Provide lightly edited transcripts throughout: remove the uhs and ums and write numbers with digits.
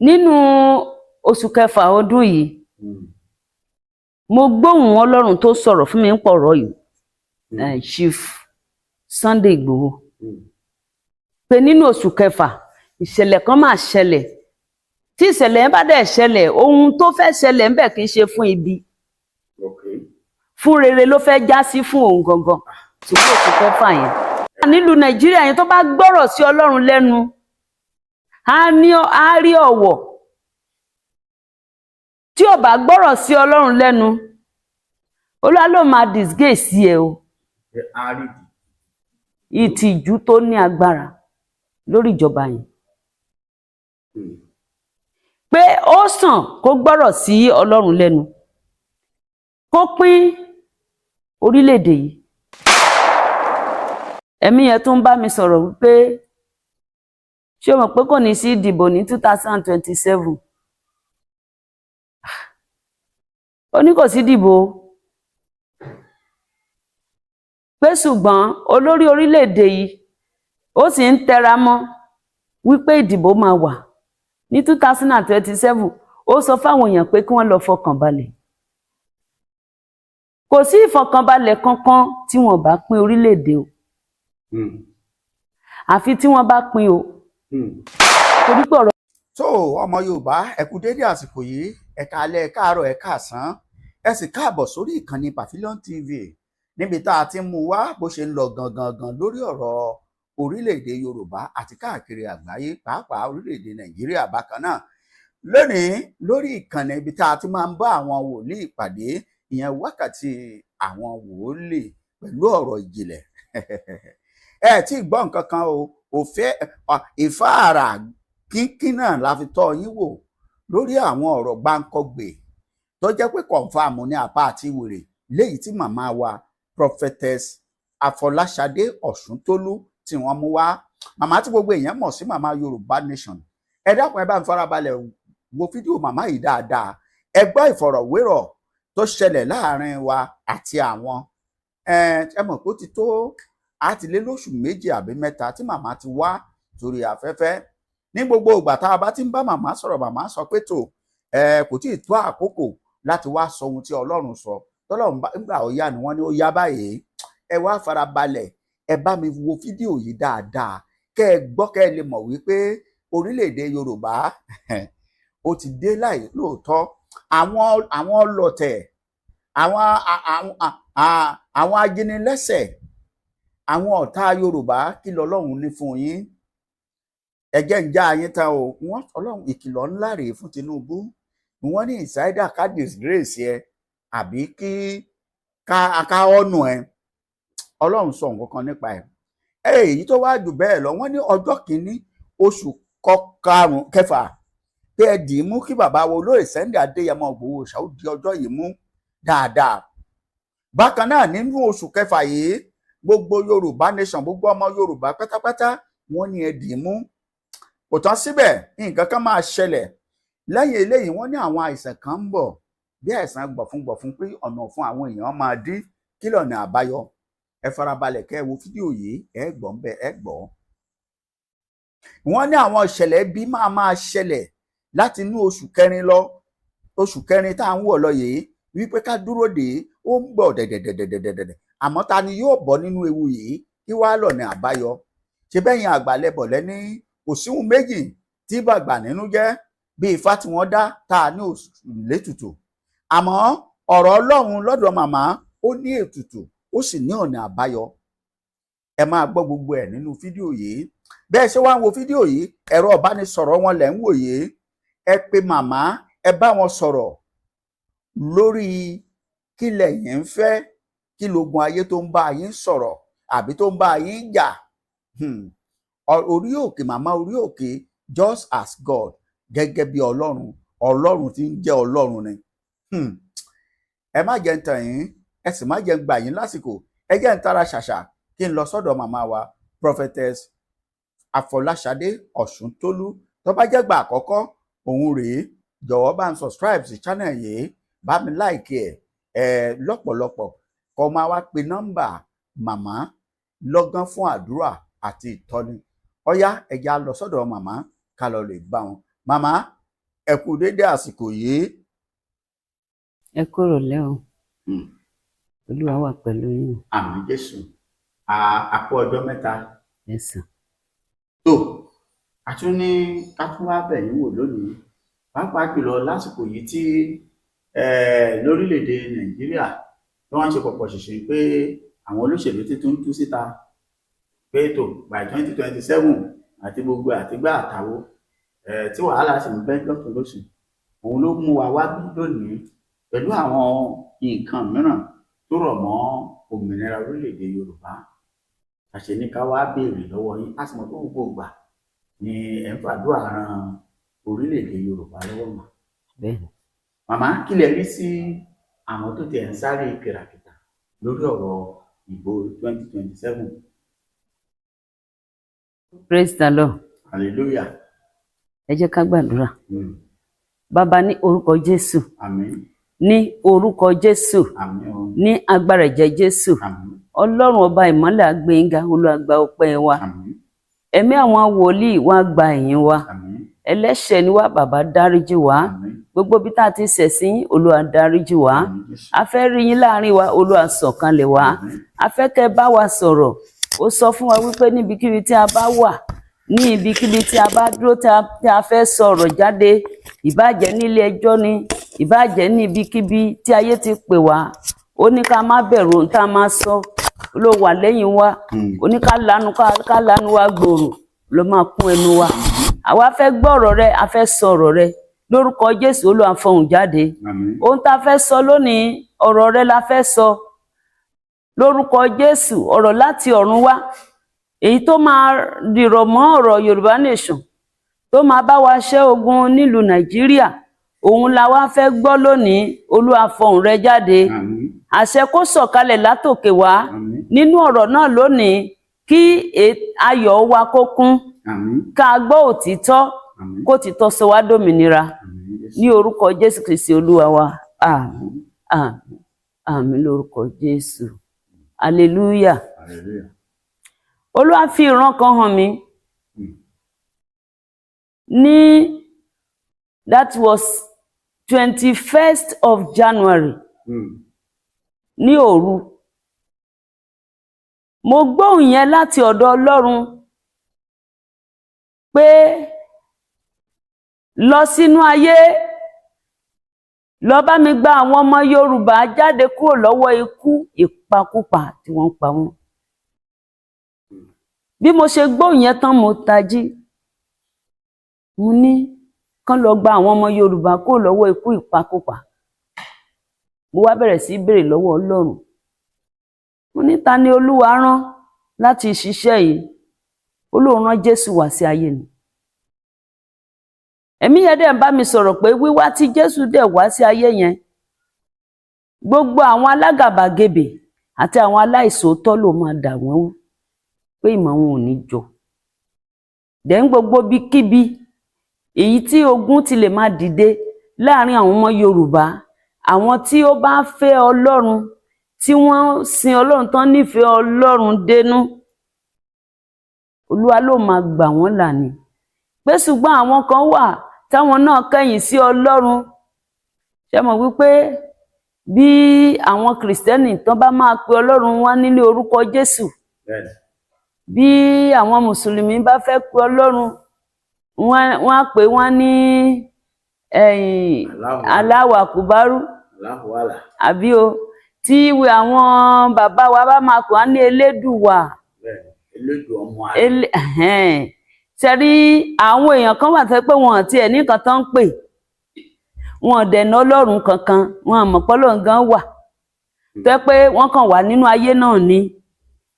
nínú oṣù kẹfà ọdún yìí mo gbóhùn Ọlọ́run tó sọ̀rọ̀ fún mi ń pọ̀rọ̀ yìí Chief Sunday Igboho pé nínú oṣù kẹfà ìṣẹ̀lẹ̀ kan máa ṣẹlẹ̀ tí ìṣẹ̀lẹ̀ yẹn bá dẹ̀ ṣẹlẹ̀ ohun tó fẹ́ ṣẹlẹ̀ ńbẹ̀ kì í ṣe fún ibi fún rere ló fẹ́ já sí fún òun gangan ṣùgbọ́n oṣù kẹfà yẹn nílùú Nàìjíríà yẹn tó bá gbọ́rọ̀ sí Ọlọ́run lẹ́nu á rí ọ̀wọ̀ tí ò bá gbọ́rọ̀ sí Ọlọ́run lẹ́nu Olúwa ló máa disgrace ẹ o ìtìjú tó ní agbára lórí ìjọba yẹn pé ó sàn kó gbọ́rọ̀ sí Ọlọ́run lẹ́nu kó pín orílẹ̀-èdè yìí ẹ̀mí yẹn tó ń bá mi sọ̀rọ̀ wípé ṣé o mọ̀ pé kò ní sí ìdìbò ní 2027 ó ní kò sí ìdìbò pé ṣùgbọ́n olórí orílẹ̀-èdè yìí ó sì ń tẹra mọ́ wípé ìdìbò máa wà ní 2027 ó sọ fáwọn èèyàn pé kí wọ́n lọ fọkàn balẹ̀ kò sí ìfọkànbalẹ̀ kankan tí wọ́n bá pín orílẹ̀-èdè o àfi tí wọ́n bá pín o torí pé ọ̀rọ̀. tó ọmọ Yorùbá ẹ kú dédé àsìkò yìí ẹ káalẹ́ ẹ káàárọ̀ ẹ káàsán ẹ sì káàbọ̀ sórí ìkànnì Pavilion TV níbi tá a ti mú wá bó ṣe ń lọ gangan lórí ọ̀rọ̀ orílẹ̀-èdè Yorùbá àti káàkiri àgbáyé pàápàá orílẹ̀-èdè Nàìjíríà bákan náà lónìí lórí ìkànnì ibi tá a ti máa ń bá àwọn wòlíì pàdé ìyẹn wákàtí àwọn wòlíì pẹ̀lú ọ̀rọ̀ ìjìnlẹ̀ ẹ tí ì gbọ́ nǹkan kan o òfé ìfáàrà kínkín náà la fi tọ́ yín wò lórí àwọn ọ̀rọ̀ gbáǹkọ́gbè tó jẹ́ pé kọ̀ǹfàmù ní apá àti wèrè léyìí tí màmá wa prophetess Afọláṣadé Ọ̀ṣúntólú tí wọ́n mú wá màmá tí gbogbo èèyàn mọ̀ sí màmá Yorùbá Nation ẹ dákun ẹ bá ń farabalẹ̀ wo fídíò màmá yìí dáadáa ẹ gbọ́ ìfọ̀rọ̀wérọ̀ tó ṣẹlẹ̀ láàrin wa àti àwọn ẹ mọ̀ pé ó ti tó àtìlé lóṣù méjì àbí mẹ́ta tí màmá ti wá sórí afẹ́fẹ́ ní gbogbo ìgbà tá a bá ti ń bá màmá sọ̀rọ̀ màmá sọ pé tó kò tí ì tó àkókò láti wá sọ ohun tí Ọlọ́run sọ tọ́lọ́run nígbà ó yá ni wọ́n ní ó yá báyìí ẹ wá farabalẹ̀ ẹ bá mi wo fídíò yìí dáadáa kẹ́ ẹ gbọ́ kẹ́ ẹ lè mọ̀ wípé orílẹ̀-èdè Yorùbá ó ti dé láì lóòótọ́ àwọn ọlọ̀tẹ̀ àwọn ajínilẹ́sẹ̀ àwọn ọ̀tá Yorùbá kí lọ́lọ́run ní fún yín ẹjẹ́ ń já yín tán o wọ́n Ọlọ́run ìkìlọ̀ ńlá rèé fún Tinubu wọ́n ní ìsáídà ká disgrace ẹ àbí kí ká ọ̀nà ẹ Ọlọ́run sọ nǹkan kan nípa ẹ èyí tó wá jù bẹ́ẹ̀ lọ wọ́n ní ọjọ́ kìíní oṣù kẹfà pé ẹ dì í mú kí bàbá wo olóyè Sunday Adéyẹmọ Ìgbòho Òòṣà ó di ọjọ́ yìí mú dáadáa bákan náà nínú oṣù kẹfà yìí gbogbo Yorùbá Nation gbogbo ọmọ Yorùbá pátápátá wọ́n ní ẹ dì í mú kò tán síbẹ̀ nǹkan kan máa ṣẹlẹ̀ lẹ́yìn eléyìí wọ́n ní àwọn àìsàn kan ń bọ̀ bí àìsàn gbọ̀fúngbọ̀fún pé ọ̀nà fún àwọn èèyàn máa dí kí lọ̀nà àbáyọ ẹ farabalẹ̀ kẹ́ ẹ wo fídíò yìí ẹ gbọ́ ń bẹ ẹ gbọ́. wọ́n ní àwọn ìṣẹ̀lẹ̀ bí máa ṣẹlẹ̀ láti inú oṣù kẹrin lọ oṣù kẹrin tá à ń wọ̀ lọ yìí wípé ká dúró dè ó ń bọ̀ dẹ̀dẹ̀dẹ̀dẹ̀dẹ̀dẹ̀ àmọ́ ta ni yóò bọ́ nínú ewu yìí kí wàá lọ̀nà àbáyọ ṣe bẹ́yìn àgbàlẹ̀bọ̀ lẹ́ni kò síhun méjì tí bàgbà nínú jẹ́ bí ifá tí wọ́n dá tá a ní létùtù àmọ́ ọ̀rọ̀ Ọlọ́run lọ́dọ̀ màmá ó ní ètùtù ó sì ní ọ̀nà àbáyọ ẹ máa gbọ́ gbogbo ẹ̀ nínú fídíò yìí bẹ́ẹ̀ ṣe wá ń wo fídíò yìí ẹ̀rọ ìbánisọ̀rọ̀ wọn lẹ̀ ń wò yìí ẹ pe màmá ẹ bá wọn sọ̀rọ̀ lórí kí lẹ̀yin ń fẹ́ kí logun ayé tó ń bá yín sọ̀rọ̀ àbí tó ń bá yín jà orí òkè màmá orí òkè just as God gẹ́gẹ́ bí Ọlọ́run tí ń jẹ́ Ọlọ́run ni ẹ má jẹ́ ń tàn yín ẹ sì má jẹ́ ń gbà yín lásìkò ẹ jẹ́ ń tara ṣàṣà kí n lọ sọ́dọ̀ màmá wa prophetess Afọláṣadé Ọ̀ṣúntólú tó bá jẹ́ gbà àkọ́kọ́ òun rèé jọ̀wọ́ bá ń subscribe sí channel yìí bá mi like ẹ lọ́pọ̀lọpọ̀ kó máa wá pe nọ́mbà màmá lọ́gán fún àdúrà àti ìtọ́ni ọ̀yá ẹ̀já lọ sọ́dọ̀ màmá ká lọ lè bá wọn màmá ẹ kú dédé àsìkò yìí. ẹ kúrò lẹ́hìn olúwa wà pẹ̀lú yín. Àmín Jésù. A kú ọjọ́ mẹ́ta. ẹ̀sán. tó a tún ní ká tún wá bẹ̀ yín wò lónìí, pàápàá jùlọ lásìkò yìí tí lórílẹ̀‐èdè Nàìjíríà tí wọ́n ń ṣe pọ̀pọ̀ ṣìnṣìn pé àwọn olóṣèlú ti tún tú síta pé tó by 2027 àti gbogbo àtìgbà àtàwọ tí wàhálà sì ń bẹ lọ́tún lósì. Òun ló mú wa wá lónìí pẹ̀lú àwọn nǹkan mìíràn tó rọ̀ mọ́ òmìnira orílẹ̀‐èdè Yorùbá. Àṣẹ ní ká wá béèrè lọ́wọ́ yín, a sì mọ̀ pé gbogbo ìgbà ni ẹ̀ ń fàdúrà ran orílẹ̀‐èdè Yorùbá lọ́wọ́ mọ́. bẹ́ẹ̀ni. Màmá, kí lẹ rí sí àwọn tó ti ẹ̀ ń sáré kìràkìtà lórí ọ̀rọ̀ ìbò 2027? Praise the Lord. Hallelujah. ẹ jẹ́ ká gbàdúrà. Bàbá, ní orúkọ Jésù, Àmín. ní orúkọ Jésù, Àmín o. ní agbára ẹ̀jẹ̀ Jésù, Àmín. Ọlọ́run ọba ìmọ́lẹ̀ agbẹ́yìnga, Olúwa gba ọpẹ́ wa. Àmín. Ẹ̀mí àwọn wòlíì wá gba ìyìn wa. Àmín. Ẹlẹ́ṣẹ̀ ni wá, bàbá dáríjì wá. Àmín. Gbogbo bí tá a ti ṣẹ̀ sí yín, Olúwa dáríjì wá. Àmín Jésù. A fẹ́ rí yín láàrin wa, Olúwa sọ̀kalẹ̀ wá. Àmín. A fẹ́ kẹ́ bá wa sọ̀rọ̀. Ó sọ fún wa wípé níbikíbi tí a bá wà, ní ibikíbi tí a bá dúró tí a fẹ́ sọ̀rọ̀ jáde, ìbájẹ́ nílé ẹjọ́ ni, ìbájẹ́ ní ibikíbi tí ayé ti pè wá, ó ní ká má bẹ̀rù ohun tá a máa sọ, ló wà lẹ́yìn wa, ó ní ká lanu wa gbòòrò, ló máa kún ẹnu wa. Àwa fẹ́ gbọ́ ọ̀rọ̀ rẹ, a fẹ́ sọ ọ̀rọ̀ rẹ lórúkọ Jésù. Olúwa fọhùn jáde. Àmín. Ohun tá a fẹ́ sọ lónìí, ọ̀rọ̀ rẹ la fẹ́ sọ lórúkọ Jésù, ọ̀rọ̀ láti ọ̀run wá, èyí tó máa dìrọ̀ mọ́ ọ̀rọ̀ Yorùbá nation, tó máa bá wa ṣẹ́ ogun nílùú Nàìjíríà, òun la wá fẹ́ gbọ́ lónìí. Olúwa fọhùn rẹ jáde. Àmín. Àṣẹ kó sọ̀kalẹ̀ látòkè wá Àmín. nínú ọ̀rọ̀ náà lónìí, kí ayọ̀ wa kó kún, Àmín. ká gbọ́ òtítọ́, Àmín. kó títọ́ sọ wá dòmìnira Àmín Jésù. ní orúkọ Jésù Kristi Olúwa wa. Àmín. Àmín. Àmín lórúkọ Jésù. Hallelujah. Hallelujah. Olúwa fi ìran kan hàn mí ní that was 21st of January ní òru. Mo gbóhùn yẹn láti ọ̀dọ̀ Ọlọ́run pé lọ sínú ayé, lọ bá mi gba àwọn ọmọ Yorùbá jáde kúrò lọ́wọ́ ikú ìpakúpa tí wọ́n ń pa wọ́n. Bí mo ṣe gbóhùn yẹn tán, mo tají. Mo ní kán lọ gba àwọn ọmọ Yorùbá kúrò lọ́wọ́ ikú ìpakúpa. Mo wá bẹ̀rẹ̀ sí béèrè lọ́wọ́ Ọlọ́run. Mo ní ta ni Olúwa rán láti ṣiṣẹ́ yìí? Olúwa rán Jésù wá sí ayé ni. Ẹ̀mí yẹn dẹ̀ ń bá mi sọ̀rọ̀ pé wíwá tí Jésù dẹ̀ wá sí ayé yẹn, gbogbo àwọn alágàbàgebè àti àwọn aláìṣòótọ́ ló máa dà wọ́n wú, pé ìmọ̀ wọn ò ní jọ. Dẹ̀ ń gbogbo bíkíbi èyí tí ogun ti lè máa dìde láàrin àwọn ọmọ Yorùbá, àwọn tí ó bá fẹ́ Ọlọ́run, tí wọ́n sin Ọlọ́run tán nífẹ̀ẹ́ Ọlọ́run dénú, Olúwa ló máa gbà wọ́n là ní. Pé ṣùgbọ́n àwọn kan wà táwọn náà kẹ̀yìn sí Ọlọ́run. Ṣé mọ̀ wípé bí àwọn Kìrìsìtẹ́nì tán bá máa pe Ọlọ́run wá nílé orúkọ Jésù, bí àwọn Mùsùlùmí bá fẹ́ pe Ọlọ́run, wọ́n á pè wọ́n ní Allahu Akubaru, àbí o, tí àwọn bàbá wa bá máa pè wọ́n ní Elédùwà. Ṣẹ́rí àwọn èèyàn kan wà tẹ́ pé wọn àti ẹ̀ nìkan tán ń pè, wọn dẹ̀nà Ọlọ́run kankan, wọn àmọ̀ pé Ọlọ́run gan wà, tẹ́ pé wọ́n kàn wà nínú ayé náà ni.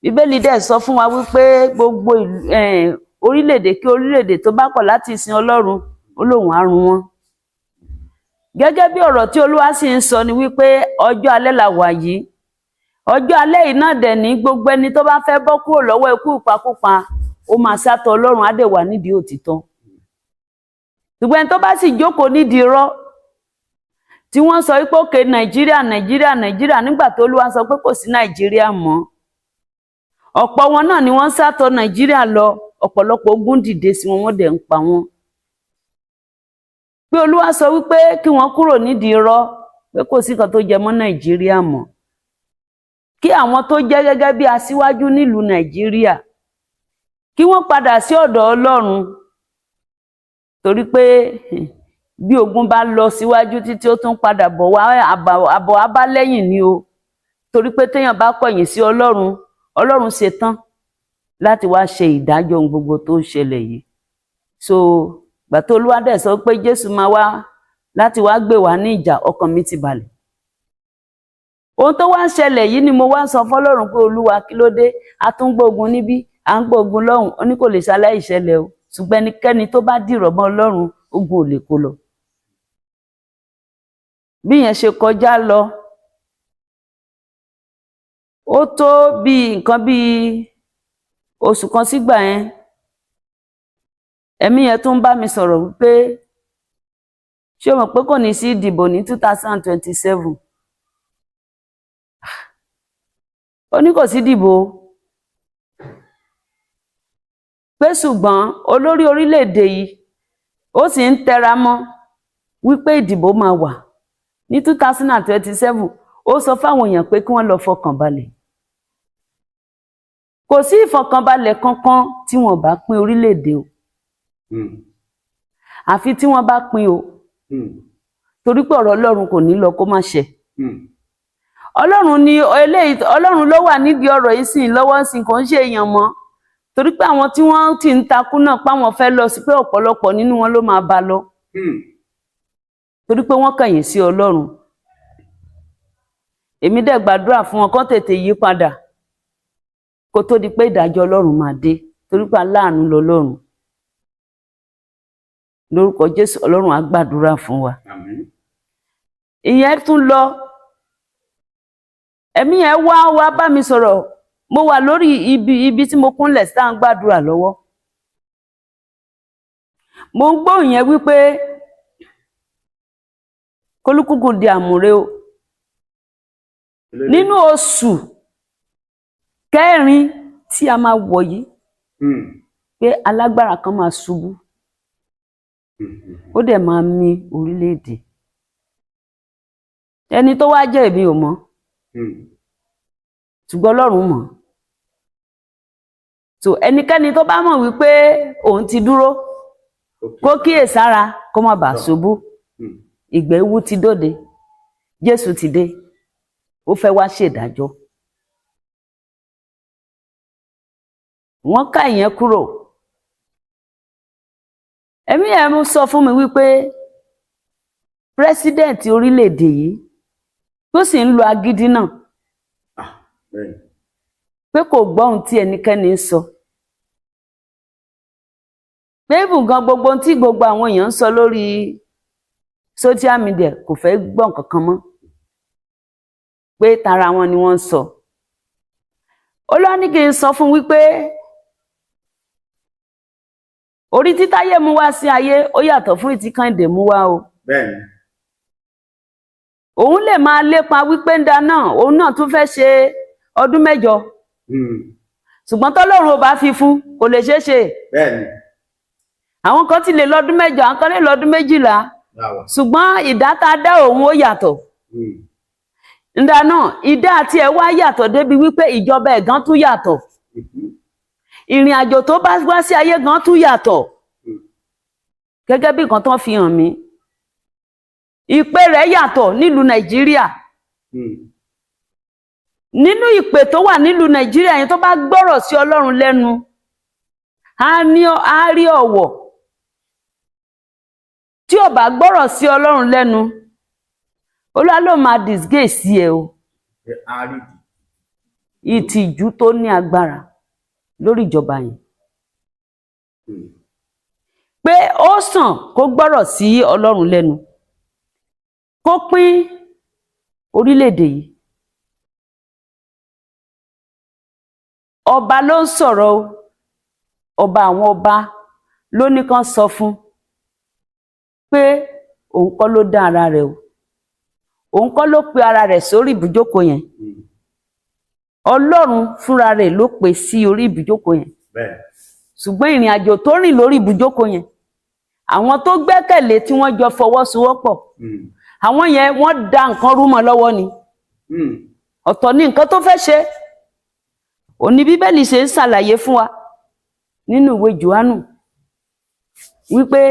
Bíbélì dẹ̀ sọ fún wa wípé gbogbo orílẹ̀-èdè kí orílẹ̀-èdè tó bá kọ̀ láti sin Ọlọ́run, ó lóun á run wọn. Gẹ́gẹ́ bí ọ̀rọ̀ tí Olúwa sì ń sọ ni wípé ọjọ́ alẹ́ la wà yìí. Ọjọ́ alẹ́ yìí náà dẹ̀ ní gbogbo ẹni tó bá fẹ́ bọ́ kúrò lọ́wọ́ ikú ìpakúpa, ó máa sátọ̀ Ọlọ́run, á dẹ̀ wà nídìí òtítọ́. Ṣùgbọ́n ẹni tó bá sì jókòó nídìí irọ́, tí wọ́n sọ wípé òkè Nàìjíríà Nàìjíríà Nàìjíríà, nígbà tó Olúwa sọ pé kò sí Nàìjíríà mọ́. Ọ̀pọ̀ wọn náà ni wọ́n sátọ̀ Nàìjíríà lọ, ọ̀pọ̀lọpọ̀ ogun dìde sí wọn, wọ́n dẹ̀ ń pa wọn. pé Olúwa sọ wípé kí wọ́n kúrò nídìí irọ́, pé kò sí kan tó jẹ mọ́ Nàìjíríà mọ́, kí àwọn tó jẹ́ gẹ́gẹ́ bí aṣíwájú nílùú Nàìjíríà kí wọ́n padà sí ọ̀dọ̀ Ọlọ́run, torí pé bí ogun bá lọ síwájú títí ó tún padà bọ̀ wá, àbọ̀ á bá lẹ́yìn ni o, torí pé téèyàn bá kọ̀yìn sí Ọlọ́run, Ọlọ́run ṣetán láti wá ṣe ìdájọ́ ohun gbogbo tó ń ṣẹlẹ̀ yìí. So gbà tó Olúwa dẹ̀ sọ pé Jésù máa wá láti wá gbè wá ní ìjà, ọkàn mi ti balẹ̀. Ohun tó wá ń ṣẹlẹ̀ yìí ni mo wá sọ fọ́lọ́run pé Olúwa kí ló dé, a tún gbógun níbí, à ń gbógun lọ́hùn, ó ní kò lè ṣaláì ṣẹlẹ̀ o, ṣùgbọ́n ẹnikẹ́ni tó bá dìrọ̀ mọ́ Ọlọ́run, ogun ò lè kó lọ. Bí yẹn ṣe kọjá lọ, ó tó bí nǹkan bí oṣù kan sígbà yẹn, ẹ̀mí yẹn tún bá mi sọ̀rọ̀ wípé ṣé o mọ̀ pé kò ní sí ìdìbò ní 2027? Ó ní kò sí ìdìbò, pé ṣùgbọ́n olórí orílẹ̀-èdè yìí ó sì ń tẹra mọ́ wípé ìdìbò máa wà ní 2027. Ó sọ fáwọn èèyàn pé kí wọ́n lọ fọkàn balẹ̀. Kò sí ìfọkànbalẹ̀ kankan tí wọ́n bá pín orílẹ̀-èdè o, àfi tí wọ́n bá pín o, torí pé ọ̀rọ̀ Ọlọ́run kò ní lọ kó má ṣẹ. Ọlọ́run ni eléyìí, Ọlọ́run ló wà nídìí ọ̀rọ̀ yìí sìn lọ́wọ́ sìn, kò ń ṣe èèyàn mọ́, torí pé àwọn tí wọ́n ti ń takú náà páwọn fẹ́ lọ sí pé ọ̀pọ̀lọpọ̀ nínú wọn ló máa bá lọ, torí pé wọ́n kẹ̀yìn sí Ọlọ́run. Èmi dẹ̀ gbàdúrà fún wọn kó tètè yí padà kó tó di pé ìdájọ́ Ọlọ́run máa dé, torí pé aláàánú lọ́lọ́run. Lórúkọ Jésù, Ọlọ́run á gbàdúrà fún wa. Ìyẹn tún lọ, ẹ̀mí yẹn wá bá mi sọ̀rọ̀. Mo wà lórí ibi tí mo kúnlẹ̀ sí tá à ń gbàdúrà lọ́wọ́. Mo ń gbóhùn yẹn wípé kólúkúkú di àmùrè o. Nínú oṣù kẹrin tí a máa wọ̀ yìí, pé alágbára kan máa ṣubú, ó dẹ̀ máa mì orílẹ̀-èdè. Ẹni tó wá jẹ́ èmi ò mọ̀, ṣùgbọ́n Ọlọ́run mọ̀. So ẹnikẹ́ni tó bá mọ̀ wípé òun ti dúró, kó kíyèsára kó má bàa ṣubú. Ìgbà ewu ti dóde, Jésù ti dé, ó fẹ́ wá ṣèdájọ́. Wọ́n ká ìyẹn kúrò. Ẹ̀mí yẹn sọ fún mi wípé pírẹ́sídẹ̀ǹtì orílẹ̀-èdè yìí tó sì ń lo agídí náà, pé kò gbọ́ ohun tí ẹnikẹ́ni ń sọ, pé ibùgàn gbogbo ohun tí gbogbo àwọn èèyàn ń sọ lórí social media kò fẹ́ gbọ́ nǹkan kan mọ́, pé tara wọn ni wọ́n ń sọ. Olúwa ní kí n sọ fún wípé orí tí Táyé mú wá sí ayé ó yàtọ̀ fún ìtí Kẹ́hìndé mú wá o. Bẹ́ẹ̀ni. Òun lè máa lépa wípé ń dáná, òun náà tún fẹ́ ṣe ọdún 8. Ṣùgbọ́n tọ́lọ́run ò bá fi fún, kò lè ṣeé ṣe. Bẹ́ẹ̀ni. Àwọn kan ti lè lọ́dún 8, àwọn kan lè lọ́dún 12. Ṣùgbọ́n ìdá tá a dá òun ó yàtọ̀. Ń dáná, ìdá àti ẹ̀ wá yàtọ̀ débi wípé ìjọba ẹ̀ gan tún yàtọ̀. Ìrìn àjò tó bá wá sí ayé gan tún yàtọ̀. Gẹ́gẹ́ bí nǹkan tó fi hàn mí. Ìpè rẹ̀ yàtọ̀ nílùú Nàìjíríà. Nínú ìpè tó wà nílùú Nàìjíríà yẹn, tó bá gbọ́rọ̀ sí Ọlọ́run lẹ́nu, á rí ọ̀wọ̀. Tí ò bá gbọ́rọ̀ sí Ọlọ́run lẹ́nu, Olúwa ló máa disgrace ẹ o. Ìtìjú tó ní agbára lórí ìjọba yẹn. Pé ó sàn kó gbọ́rọ̀ sí Ọlọ́run lẹ́nu, kó pín orílẹ̀-èdè yìí. Ọba ló ń sọ̀rọ̀ o, ọba àwọn ọba ló ní kán sọ fún pé òun kọ́ ló dá ara rẹ̀ o, òun kọ́ ló pe ara rẹ̀ sórí ibùjókòó yẹn. Ọlọ́run fúnra rẹ̀ ló pè sí orí ibùjókòó yẹn. Ṣùgbọ́n ìrìn àjò tó rìn lórí ibùjókòó yẹn, àwọn tó gbẹ́kẹ̀lé tí wọ́n jọ fọwọ́sowọ́pọ̀ àwọn yẹn wọ́n da nǹkan rú mọ́ lọ́wọ́ ni ọ̀tọ̀ ní nǹkan tó fẹ́ ṣe òní bíbélì ṣe ń ṣàlàyé fún wa nínú ìwé Jòhánù wípé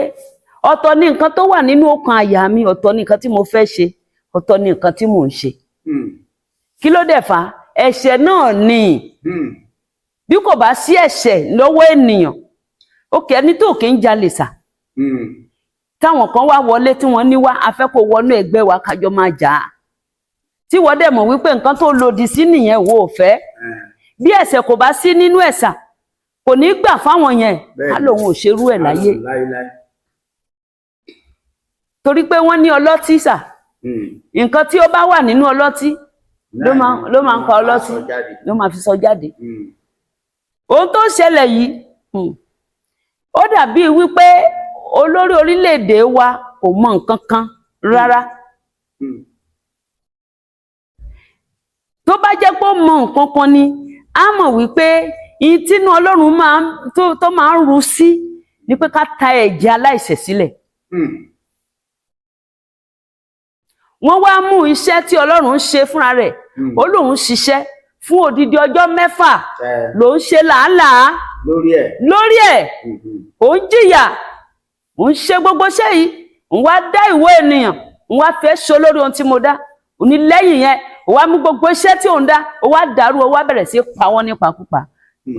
ọ̀tọ̀ ní nǹkan tó wà nínú ọkàn àyà mi, ọ̀tọ̀ ní nǹkan tí mo fẹ́ ṣe, ọ̀tọ̀ ní nǹkan tí mò ń ṣe. Kí ló dẹ̀ fà? Ẹ̀ṣẹ̀ náà ni. Bí kò bá sí ẹ̀ṣẹ̀ lọ́wọ́ ènìyàn, òkè ẹni tó kì í jalè sà. Táwọn kan wá wọlé tí wọ́n ní wá a fẹ́ kó wọnú ẹgbẹ́ wa kájọ máa jà á. Tí wọ́n dẹ̀ mọ̀ wípé nǹkan tó lòdì sí nìyẹn wo ò fẹ́. Bí ẹ̀ṣẹ̀ kò bá sí nínú ẹ̀sà, kò ní gbà fáwọn yẹn, á lòun ò ṣerú ẹ̀ láyé. Torí pé wọ́n ní ọlọ́tí sà. Nǹkan tí ó bá wà nínú ọlọ́tí ló máa ń pa ọlọ́tí, ló máa fi sọ jáde. Ohun tó ṣẹlẹ̀ yìí, ó dàbí wípé olórí orílẹ̀-èdè wa kò mọ nǹkan kan rárá. Tó bá jẹ́ pé ó mọ nǹkan kan ni, á mọ̀ wípé ìtínú Ọlọ́run tó máa ń ru sí ni pé ká ta ẹ̀jẹ̀ aláìṣẹ̀ sílẹ̀. Wọ́n wá mú iṣẹ́ tí Ọlọ́run ń ṣe fúnra rẹ̀, ó lóun ṣiṣẹ́ fún odidi ọjọ́ 6 ló ń ṣe làálàá lórí ẹ̀, ó ń jìyà, ó ń ṣe gbogbo iṣẹ́ yìí, òun wá dá ìwọ ènìyàn, òun wá fẹ́ ṣe olórí ohun tí mo dá, òní lẹ́yìn yẹn ó wá mú gbogbo iṣẹ́ tí òun dá, ó wá dàrú, ó wá bẹ̀rẹ̀ sí pa wọ́n nípakúpa.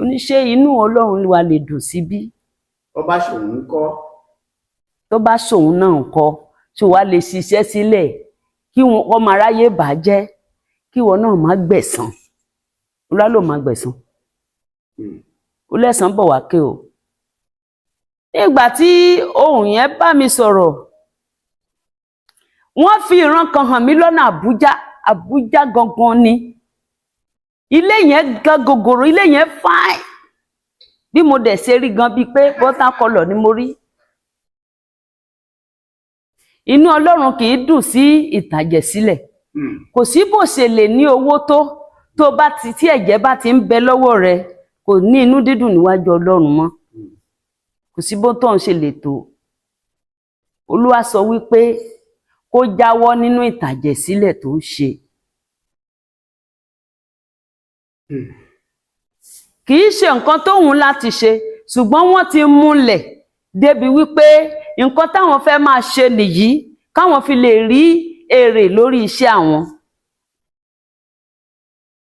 Oníṣe inú Ọlọ́run wa lè dùn sí bí? Ó bá ṣòun ń kọ́. Tó bá ṣòun náà ń kọ́, tí wàá lè ṣiṣẹ́ sílẹ̀ kí wọ́n máa ráyè bàjẹ́, kí wọ́n náà má gbẹ̀san. Olúwa ló máa gbẹ̀san. Ó lẹ́san bọ̀ wá ké o. Nígbà tí ohun yẹn bá mi sọ̀rọ̀, wọ́n fi ìran kan hàn mí lọ́nà Àbújá gangan ni. Ilé yẹn gan gògòrò, ilé yẹn fine. Bí mo dẹ̀ ṣe rí gan bíi pé bọ́tà kọlọ̀ ni mo rí. Inú Ọlọ́run kì í dùn sí ìtàjẹ̀ sílẹ̀. Kò sí bó ṣe lè ní owó tó bá tí ẹ̀jẹ̀ bá ti ń bẹ lọ́wọ́ rẹ, kò ní inú dídùn níwájú Ọlọ́run mọ́. Kò sí bó tó ń ṣe lè tó. Olúwa sọ wípé kó jáwọ́ nínú ìtàjẹ̀ sílẹ̀ tó ń ṣe. Kì í ṣe nǹkan tó wùn láti ṣe, ṣùgbọ́n wọ́n ti múlẹ̀ débi wípé nǹkan táwọn fẹ́ máa ṣe nìyí, káwọn fi lè rí èrè lórí iṣẹ́ àwọn.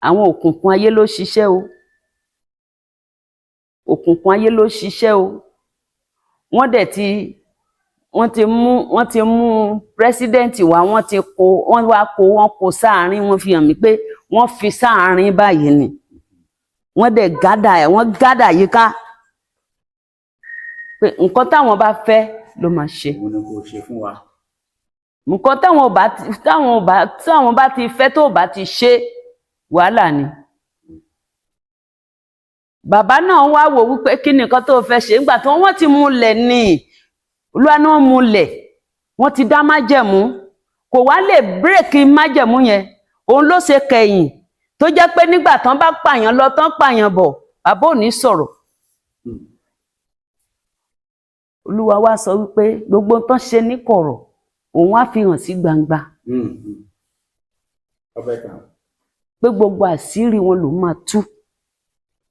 Àwọn òkùnkùn ayé ló ṣiṣẹ́ o. Òkùnkùn ayé ló ṣiṣẹ́ o. Wọ́n ti mú pírẹ́sídẹ́ǹtì wa, wọ́n kó sáàárín, wọ́n fi hàn mí pé wọ́n fi sáàárín báyìí ni. Wọ́n dẹ̀ gádà yíká. Pé nǹkan táwọn bá fẹ́ ló máa ṣe. Mo ní kó ṣe fún wa. Nǹkan táwọn bá ti fẹ́ tó bá ti ṣe, wàhálà ni. Bàbá náà wá wò wípé kí ni nǹkan tó fẹ́ ṣe, nígbà tí wọ́n ti múlẹ̀ ni. Olúwa náà múlẹ̀, wọ́n ti dá májẹ̀mú, kò wá lè bírèkì májẹ̀mú yẹn. Òun ló ṣe kẹ̀yìn tó jẹ́ pé nígbà tán bá pààyàn lọ tán pààyàn bọ̀, bàbá ò ní sọ̀rọ̀. Olúwa wá sọ wípé gbogbo tán ṣe ní kọ̀rọ̀, òun á fi hàn sí gbangba. Pé gbogbo àṣírí wọn lòun máa tú.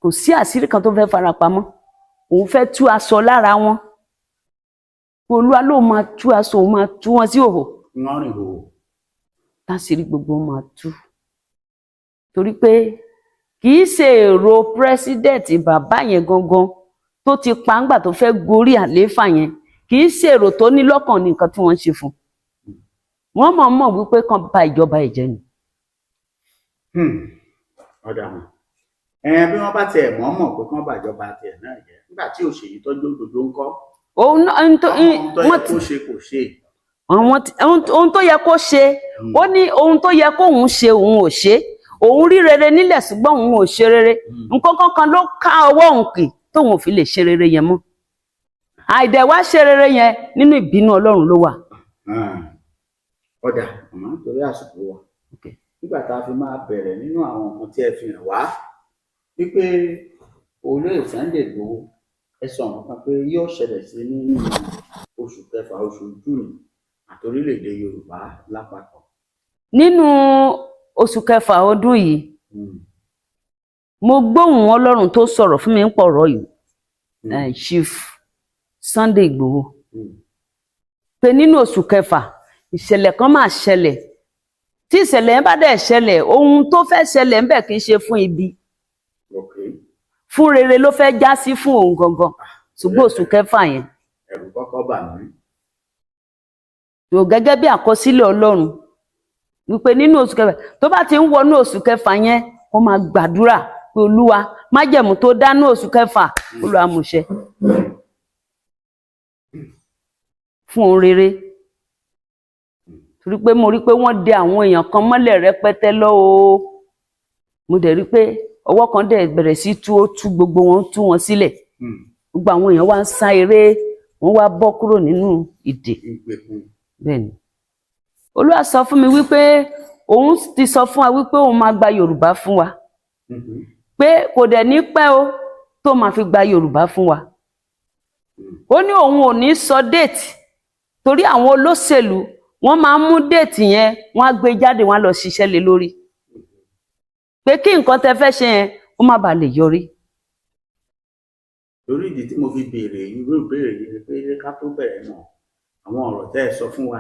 Kò sí àṣírí kan tó fẹ́ farapamọ́. Òun fẹ́ tú aṣọ lára wọn. Olúwa ló máa tú aṣọ, òun máa tú wọn sí òhò. Wọ́n rìn òhò. Táṣírí gbogbo máa tú. Torí pé kì í ṣe èrò pírẹ́sídẹ̀ǹtì bàbá yẹn gangan tó ti pa ńgbà tó fẹ́ gorí àlééfà yẹn, kì í ṣe èrò tó ní lọ́kàn ní nǹkan tí wọ́n ṣe fún. Wọ́n mọ̀ wípé kán ba ìjọba ẹ̀jẹ̀ ni. Ọ̀dà mọ̀. Bí wọ́n bá tiẹ̀ mọ̀ pé kán bàjọba tiẹ̀ náà jẹ́, nígbà tí òṣèlú tọ́jú òdodo ń kọ́. Ohun tó yẹ kó ṣe kò ṣe. Ohun tó yẹ kó ṣe, ó ní ohun tó yẹ kóun ṣe òun ò ṣe. Òun rí rere nílẹ̀ ṣùgbọ́n òun ò ṣe rere. Nǹkan kankan ló ká ọwọ́ òun kì tóun ò fi lè ṣe rere yẹn mọ́. Àìdẹ̀wá ṣe rere yẹn nínú ìbínú Ọlọ́run ló wà. Ọ̀dà àmọ́ nítorí àsìkò wa, nígbà tá a fi máa bẹ̀rẹ̀ nínú àwọn nǹkan tí ẹ fi hàn wá wípé olóyè Sunday Igboho ẹ sọ nǹkan pé yóò ṣẹlẹ̀ sí nínú oṣù kẹfà oṣù júùnù àti orílẹ̀-èdè Yorùbá lápapọ̀. nínú oṣù kẹfà ọdún yìí mo gbóhùn Ọlọ́run tó sọ̀rọ̀ fún mi ń pọ̀rọ̀ yìí Chief Sunday Igboho pé nínú oṣù kẹfà ìṣẹ̀lẹ̀ kan máa ṣẹlẹ̀ tí ìṣẹ̀lẹ̀ yẹn bá dẹ̀ ṣẹlẹ̀ ohun tó fẹ́ ṣẹlẹ̀ ń bẹ̀ kì í ṣe fún ibi fún rere ló fẹ́ já sí fún òun gangan ṣùgbọ́n oṣù kẹfà yẹn ẹ̀rù kọ́kọ́ bà mí. yóò gẹ́gẹ́ bí àkọsílẹ̀ Ọlọ́run wípé nínú oṣù kẹfà tó bá ti ń wọnú oṣù kẹfà yẹn kó máa gbàdúrà pé Olúwa májẹ̀mú tó dá ní oṣù kẹfà Olúwa mú ṣẹ fún ohun rere torí pé mo rí pé wọ́n dè àwọn èèyàn kan mọ́lẹ̀ rẹpẹtẹ lọ́wọ́ mo dẹ̀ rí pé ọwọ́ kan dẹ̀ bẹ̀rẹ̀ sí tú gbogbo wọn tú wọn sílẹ̀ gbogbo àwọn èèyàn wá ń sá eré wọ́n wá bọ́ kúrò nínú ìdè bẹ́ẹ̀ ni Olúwa sọ fún mi wípé òun ti sọ fún wa wípé òun máa gba Yorùbá fún wa pé kò dẹ̀ ní pẹ́ o tó máa fi gba Yorùbá fún wa ó ní òun ò ní sọ déètì torí àwọn olóṣèlú wọ́n máa ń mú déètì yẹn wọ́n á gbé jáde wọ́n á lọ ṣiṣẹ́ lé lórí pé kí nǹkan tẹ́ fẹ́ ṣe yẹn ó má bàa lè yọrí. torí ìdí tí mo fi béèrè irú ìbéèrè yìí ni pé ká tó bẹ̀rẹ̀ náà àwọn ọ̀rọ̀ tẹ́ ẹ sọ fún wa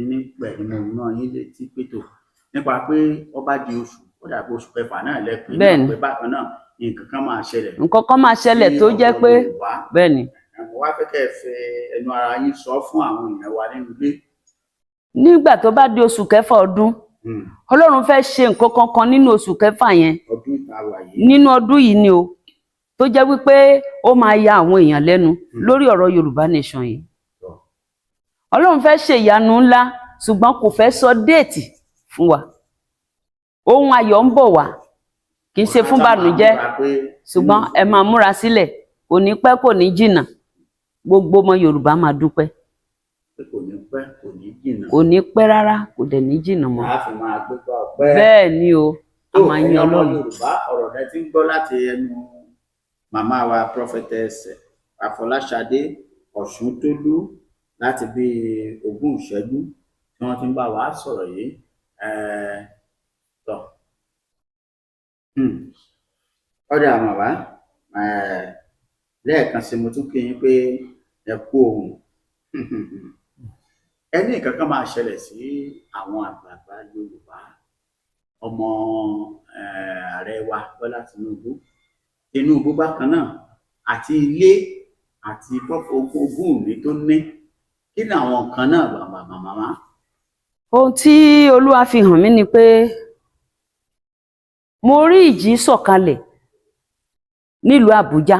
ní pẹ̀lú náà yín létí pétò nípa pé ó bá di oṣù ó dàbí oṣù kẹfà náà lẹ́pẹ́ náà pé bákan náà nǹkan kan máa ṣẹlẹ̀. nǹkan kan máa ṣẹlẹ̀ tó jẹ́ pé bẹ́ẹ̀ ni. mo wá fẹ́ kẹ́ ẹ fẹ́ ẹnu ara yín sọ fún àwọn èèyàn wa nínú ilé. nígbà tó bá di oṣù kẹfà ọdún Ọlọ́run fẹ́ ṣe nǹkan kankan nínú oṣù kẹfà yẹn nínú ọdún yìí ni o tó jẹ́ wípé ó máa ya àwọn èèyàn lẹ́nu lórí ọ̀rọ̀ Yorùbá nation yìí. Ọlọ́run fẹ́ ṣe ìyanu ńlá ṣùgbọ́n kò fẹ́ sọ déètì fún wa ohun ayọ̀ ń bọ̀ wá kì í ṣe fún bànújẹ́ ṣùgbọ́n ẹ máa múra sílẹ̀ kò ní pẹ́ kò ní jìnnà gbogbo ọmọ Yorùbá máa dúpẹ́ kò ní pẹ́ kò ní jìnnà kò ní pẹ́ rárá kò dẹ̀ ní jìnnà mọ́ bẹ́ẹ̀ ni o a máa yan Ọlọ́run. Yorùbá ọ̀rọ̀ rẹ ti ń gbọ́ láti ẹnu màmá wa prophetess Afọláṣadé Ọ̀ṣúntólú láti bí ogún ìṣẹ́jú tí wọ́n ti ń bá wa sọ̀rọ̀ yìí tọ̀ ọ̀dà àmàwá lẹ́ẹ̀kan sí mo tún kí yín pé ẹ kú ohùn ẹni nǹkan kan máa ṣẹlẹ̀ sí àwọn àgbààgbà Yorùbá ọmọ ààrẹ wa Bọ́lá Tinubu bákan náà àti ilé àti ogún ìní tó ní kí ni àwọn nǹkan náà màmá. ohun tí Olúwa fi hàn mí ni pé mo rí ìjì sọ̀kalẹ̀ nílùú Àbújá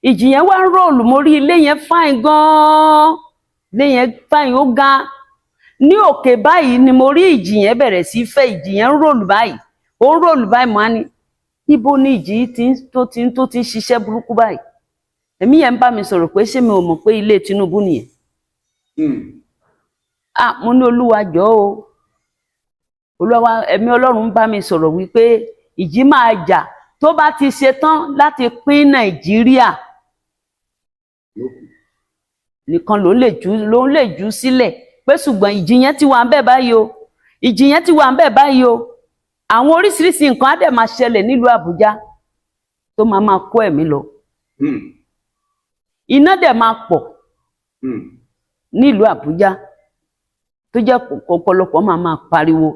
ìjì yẹn wá ń rọ̀lù mo rí ilé yẹn fáìn gan-an ilé yẹn fáìn ó ga ní òkè báyìí ni mo rí ìjì yẹn bẹ̀rẹ̀ sí fẹ́ ìjì yẹn ń rọ̀lù báyìí ó ń rọ̀lù báyìí mo á ní ibo ni ìjì tó ti ń ṣiṣẹ́ burúkú báyìí èmi yẹn ń bá mi sọ̀rọ̀ pé ṣé mi ò mọ̀ pé ilé Tinubu nìyẹn mo ní Olúwa jọ̀ọ́ o Olúwa ẹ̀mí Ọlọ́run ń bá mi sọ̀rọ̀ wípé ìjì máa jà tó bá ti ṣe tán láti pín Nàìjíríà nìkan ló lè jù sílẹ̀ pé ṣùgbọ́n ìjì yẹn ti wà ń bẹ̀ báyìí o ìjì yẹn ti wà ń bẹ̀ báyìí o àwọn oríṣiríṣi nǹkan á dẹ̀ máa ṣẹlẹ̀ nílùú Àbújá tó máa kó ẹ̀mí lọ iná dẹ̀ máa pọ̀ nílùú Àbújá tó jẹ́ ọ̀pọ̀lọpọ̀ máa pariwo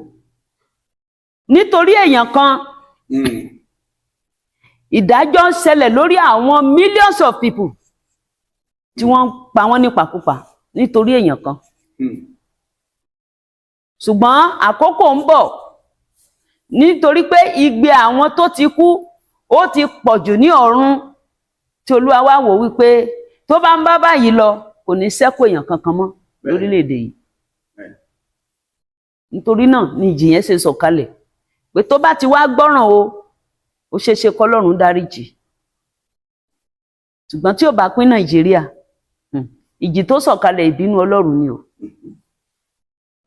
nítorí èèyàn kan ìdájọ́ ń ṣẹlẹ̀ lórí àwọn millions of people tí wọ́n pa wọ́n nípakúpa nítorí èèyàn kan ṣùgbọ́n àkókò ń bọ̀ nítorí pé igbe àwọn tó ti kú ó ti pọ̀jù ní ọ̀run tí Olúwa wá wò wípé tó bá ń bá báyìí lọ kò ní ṣẹ́kù èèyàn kankan mọ́ lórílẹ̀‐èdè yìí nítorí náà ni ìjì yẹn ṣe sọ̀kalẹ̀ pé tó bá ti wá gbọ́ràn o ó ṣeé ṣe kọ́lọ́run dáríjì ṣùgbọ́n tí ò bá pín Nàìjíríà ìjì tó sọ̀kalẹ̀ ìbínú Ọlọ́run ni o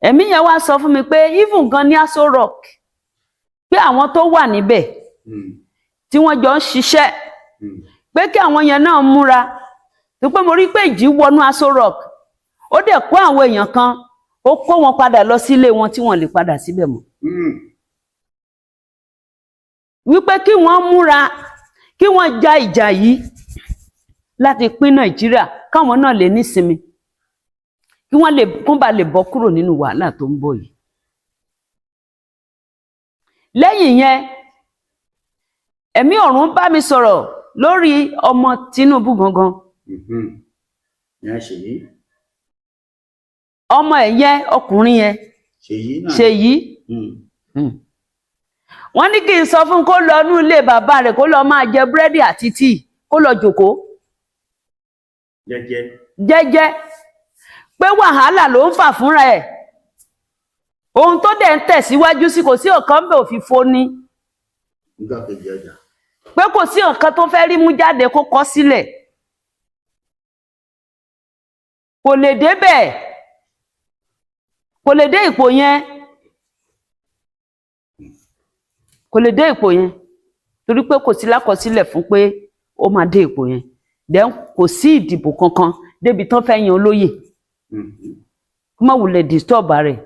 ẹ̀mí yẹn wá sọ fún mi pé even gan ní Aso Rock pé àwọn tó wà níbẹ̀ tí wọ́n jọ ń ṣiṣẹ́ pé kí àwọn yẹn náà múra tó pé mo rí pé ìjì wọnú Aso Rock ó dẹ̀ kó àwọn èèyàn kan ó kó wọn padà lọ sílé wọn tí wọ́n lè padà síbẹ̀ mọ́. Wípé kí wọ́n múra, kí wọ́n ja ìjà yìí láti pín Nàìjíríà káwọn náà lè nísinmi, kí wọ́n bá lè bọ́ kúrò nínú wàhálà tó ń bọ̀ yìí. Lẹ́yìn yẹn, ẹ̀mí ọ̀run bá mi sọ̀rọ̀ lórí ọmọ Tinubu gangan. Ọmọ ẹ̀ yẹn, ọkùnrin yẹn, Ṣèyí. Wọ́n ní kí n sọ fún kó lọ ní ilé bàbá rẹ̀ kó lọ máa jẹ búrẹ́dì àti tíì, kó lọ jókòó jẹ́jẹ́, pé wàhálà ló ń fà fúnra ẹ̀. Ohun tó dẹ̀ ń tẹ̀síwájú sí kò sí ọ̀kan bẹ́ẹ̀ òfìfo ni. Pé kò sí ọ̀kan tó fẹ́ rí mú jáde kó kọ sílẹ̀. Kò lè débẹ̀, kò lè dé ipò yẹn, kò lè dé ipò yẹn torí pé kò sí lákọsílẹ̀ fún pé ó máa dé ipò yẹn. Then kò sí ìdìbò kankan débi tán fẹ́ yan olóyè. Kó má wulẹ̀ disturb rẹ̀.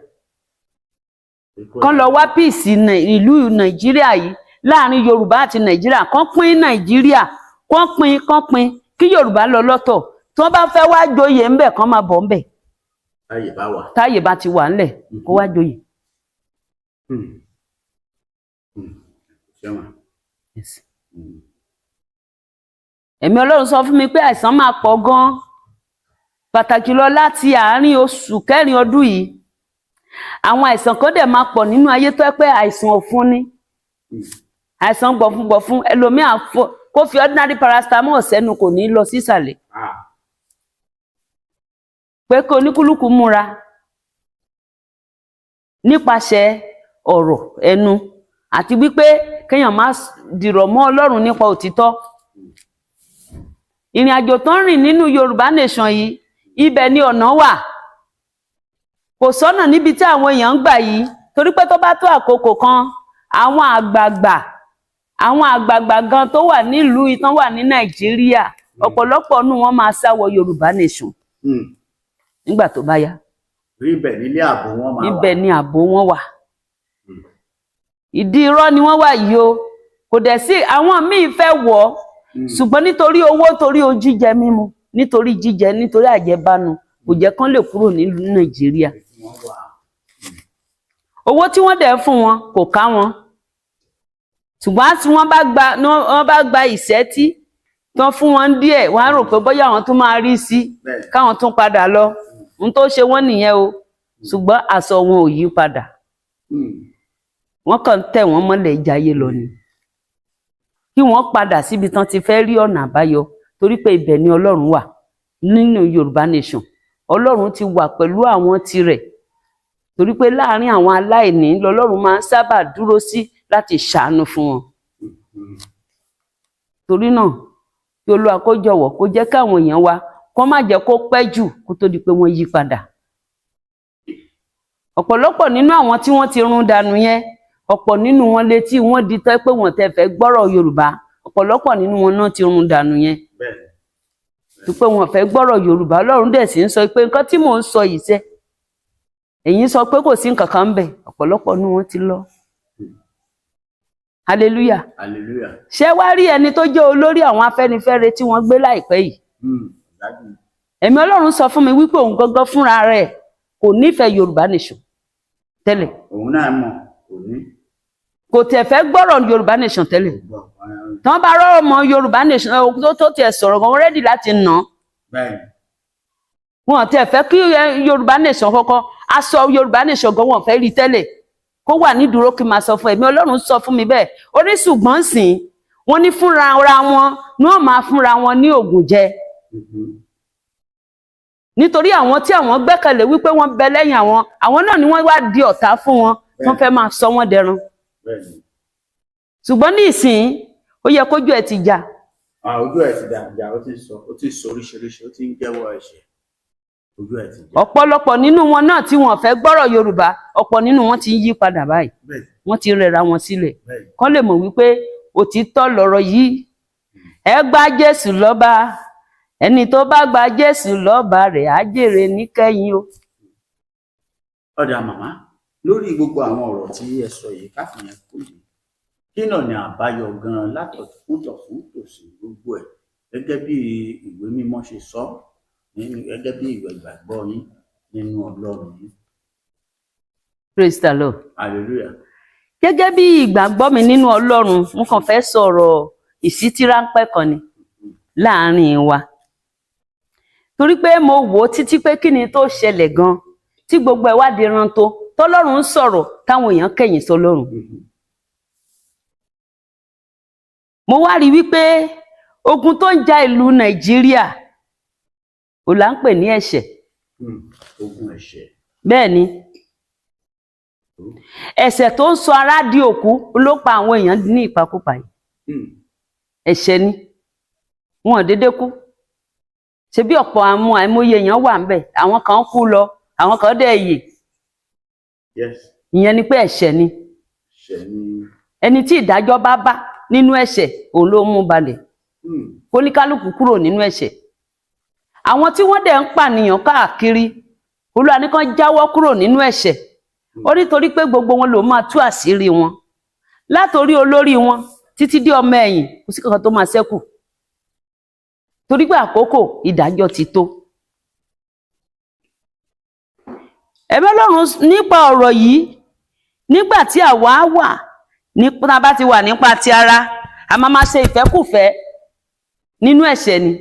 Kán lọ wá píìsì ìlú Nàìjíríà yìí láàrin Yorùbá àti Nàìjíríà, kán pín Nàìjíríà, kán pín kí Yorùbá lọ lọ́tọ̀. Tí wọ́n bá fẹ́ wá joyè ńbẹ̀ kán máa bọ̀ ńbẹ̀. Táyè bá ti wà ńlẹ̀ kó wá joyè. Ẹ̀mí Ọlọ́run sọ fún mi pé àìsàn máa pọ̀ gan-an, pàtàkì lọ láti àárín oṣù kẹrin ọdún yìí. Àwọn àìsàn kan dẹ̀ máa pọ̀ nínú ayé tó pé àìsàn ọ̀fun ni, àìsàn gbọ̀fúngbọ̀fún. Ẹlòmíà kó fi ordinary paracetamol sẹ́nu kò ní lọ sísàlẹ̀. Pé kí oníkúlùkù múra nípasẹ̀ ọ̀rọ̀ ẹnu àti wípé kéèyàn má dìrọ̀ mọ́ Ọlọ́run nípa òtítọ́. Ìrìn àjò tó ń rìn nínú Yorùbá nation yìí, ibẹ̀ ni ọ̀nà wà. Kò sọ́nà níbi tí àwọn èèyàn ń gbà yìí, torí pé tó bá tó àkókò kan, àwọn àgbààgbà gan tó wà nílùú ìtàn wà ní Nàìjíríà, ọ̀pọ̀lọpọ̀ nù wọ́n máa sá wọ Yorùbá nation nígbà tó bá yá. Ibẹ̀ nílé ààbò wọn máa wà. Ibẹ̀ ni ààbò wọn wà. Ìdí irọ́ ni wọ́n wà yìí o. Kò dẹ̀ sí àwọn míì fẹ́ wọ̀ ọ́, ṣùgbọ́n nítorí owó, torí jíjẹ mímu, nítorí jíjẹ, nítorí àjẹbánu, kò jẹ́ kán lè kúrò nílùú Nàìjíríà. Owó tí wọ́n dẹ̀ fún wọn kò ká wọn. Ṣùgbọ́n tí wọ́n bá gba ìṣẹ́tí tán fún wọn díẹ̀, wọ́n á rò pé bóyá àwọn tún máa rí sí káwọn tún padà lọ. Ohun tó ṣe wọ́n nìyẹn o. Ṣùgbọ́n aṣọ wọn ò yí padà. Wọ́n kàn tẹ̀ wọ́n mọ́lẹ̀ jayé lọ ni. Kí wọ́n padà síbi tán ti fẹ́ rí ọ̀nà àbáyọ, torí pé ibẹ̀ ni Ọlọ́run wà nínú Yorùbá nation. Ọlọ́run ti wà pẹ̀lú àwọn tirẹ̀, torí pé láàárín àwọn aláìní lọ́lọ́run máa ń sábà dúró sí láti ṣàánú fún wọn. Torí náà kí Olúwa kó jọ̀wọ́ kó jẹ́ káwọn èèyàn wa kó má jẹ́ kó pẹ́ jù kó tó di pé wọ́n yí padà. Ọ̀pọ̀lọpọ̀ nínú àwọn tí wọ́n ti run dànù yẹn, ọ̀pọ̀ nínú wọn létí wọ́n di tẹ́ pé wọ́n tẹ́ fẹ́ gbọ́rọ̀ Yorùbá. Ọ̀pọ̀lọpọ̀ nínú wọn náà ti run dànù yẹn. Tó pé wọ́n fẹ́ gbọ́rọ̀ Yorùbá. Ọlọ́run dẹ̀ sì ń sọ pé nǹkan tí mò ń sọ yìí ṣe. Ẹ̀yin sọ pé kò sí nǹkan kan ńbẹ̀. Ọ̀pọ̀lọpọ̀ nínú wọn ti lọ. Hallelujah. Hallelujah. Ṣé wá rí ẹni tó jẹ́ olórí àwọn Afẹ́nifẹ́re tí wọ́n gbé láìpẹ́ yìí? Ẹ̀mí Ọlọ́run sọ fún mi wípé òun gangan fúnra rẹ̀ kò nífẹ̀ẹ́ Yorùbá nation tẹ́lẹ̀. Òun náà mọ̀, kò ní. Kò tẹ̀ fẹ́ gbọ́rọ̀ Yorùbá nation tẹ́lẹ̀. Tí wọ́n bá rọ́rọ̀ mọ́ Yorùbá nation tó tiẹ̀ sọ̀rọ̀ gan, wọ́n rẹ́dì láti nà. Wọ́n tẹ̀ fẹ́ kí Yorùbá nation kọ́kọ́ aṣọ Yorùbá nation gan wọ́n fẹ́ rí tẹ́lẹ̀. Kó wà ní dúró kí n máa sọ fún ẹ̀mí Ọlọ́run sọ fún mi bẹ́ẹ̀. Ó ní ṣùgbọ́n sìn wọ́n ní fúnra wọn ni wọ́n máa fúnra wọn ní ògùn jẹ. Nítorí àwọn tí àwọn gbẹ́kẹ̀lé wípé wọ́n bẹ lẹ́yìn àwọn náà ni wọ́n wá di ọ̀tá fún wọn, wọ́n fẹ́ máa sọ wọ́n dẹran. Ṣùgbọ́n ní ìsìn ó yẹ kójú ẹ̀ ti jà. Ojú ẹ̀ ti jà, ó ti sọ oríṣiríṣi, ó ti ń jẹ́wọ́ ẹ̀ṣẹ̀. Ojú ẹ̀ ti jà. Ọ̀pọ̀lọpọ̀ nínú wọn náà tí wọ́n fẹ́ gbọ́rọ̀ Yorùbá, ọ̀pọ̀ nínú wọn ti ń yí padà báyìí. Wọ́n ti rẹra wọn sílẹ̀. Kán lè mọ̀ wípé òtítọ́ lọ̀rọ̀ yìí. Ẹ gbà Jésù lọ́ba, ẹni tó bá gba Jésù lọ́ba rẹ̀ á jèrè níkẹyìn o. ọ̀dà màmá lórí gbogbo àwọn ọ̀rọ̀ tí ẹ sọ yìí káfíńyàn kò yìí kí náà ni àbáyọ gan látọ̀tọ̀ fún tòsí gbogbo ẹ̀ gẹ́gẹ́ bí ìwé mímọ́ ṣe sọ gẹ́gẹ́ bí ìwé ìgbàgbọ́ yín nínú Ọlọ́run yín. Praise the Lord. Hallelujah. Gẹ́gẹ́ bí ìgbàgbọ́ mi nínú Ọlọ́run, mo kàn fẹ́ sọ̀rọ̀ ìṣítí ráńpẹ́ kan ni láàárín wa. Torí pé mo wò ó títí pé kí ni tó ṣẹlẹ̀ gan tí gbogbo ẹ̀ wá di rántó tọ́lọ́run ń sọ̀rọ̀ táwọn èèyàn kẹ̀yìn sọ́lọ́run. Mo wá rí wípé ogun tó ń ja ìlú Nàìjíríà ò là ń pè ní ẹ̀ṣẹ̀. Ogun ẹ̀ṣẹ̀. Bẹ́ẹ̀ ni. Ẹ̀ṣẹ̀ tó ń sọ ara di òkú ló pa àwọn èèyàn ní ìpakúpa yìí. Ẹ̀ṣẹ̀ ni wọn ò dédé kú. Ṣé bí ọ̀pọ̀ àwọn àìmọye èèyàn wà ń bẹ̀, àwọn kan kú lọ, àwọn kan dẹ̀ yè. Yes. Ìyẹn ni pé ẹ̀ṣẹ̀ ni. Ẹ̀ṣẹ̀ ni. Ẹni tí ìdájọ́ bá bá nínú ẹ̀ṣẹ̀ òun ló mú balẹ̀. Kóníkálùkù kúrò nínú ẹ̀ṣẹ̀. Àwọn tí wọ́n dẹ̀ ń pànìyàn káàkiri Olúwa ní kán jáwọ́ kúrò nínú ẹ̀ṣẹ̀. Ó nítorí pé gbogbo wọn ló máa tú àṣírí wọn látòrí olórí wọn títí dé ọmọ ẹ̀yìn, kò sí kankan tó máa ṣẹ́kù torí pé àkókò ìdájọ́ ti tó. Ẹ̀bẹ̀ Ọlọ́run nípa ọ̀rọ̀ yìí, nígbà tí àwa wà nípa bá ti wà nípa ti ara, a máa ṣe ìfẹ́kùfẹ́ nínú ẹ̀ṣẹ̀ ni.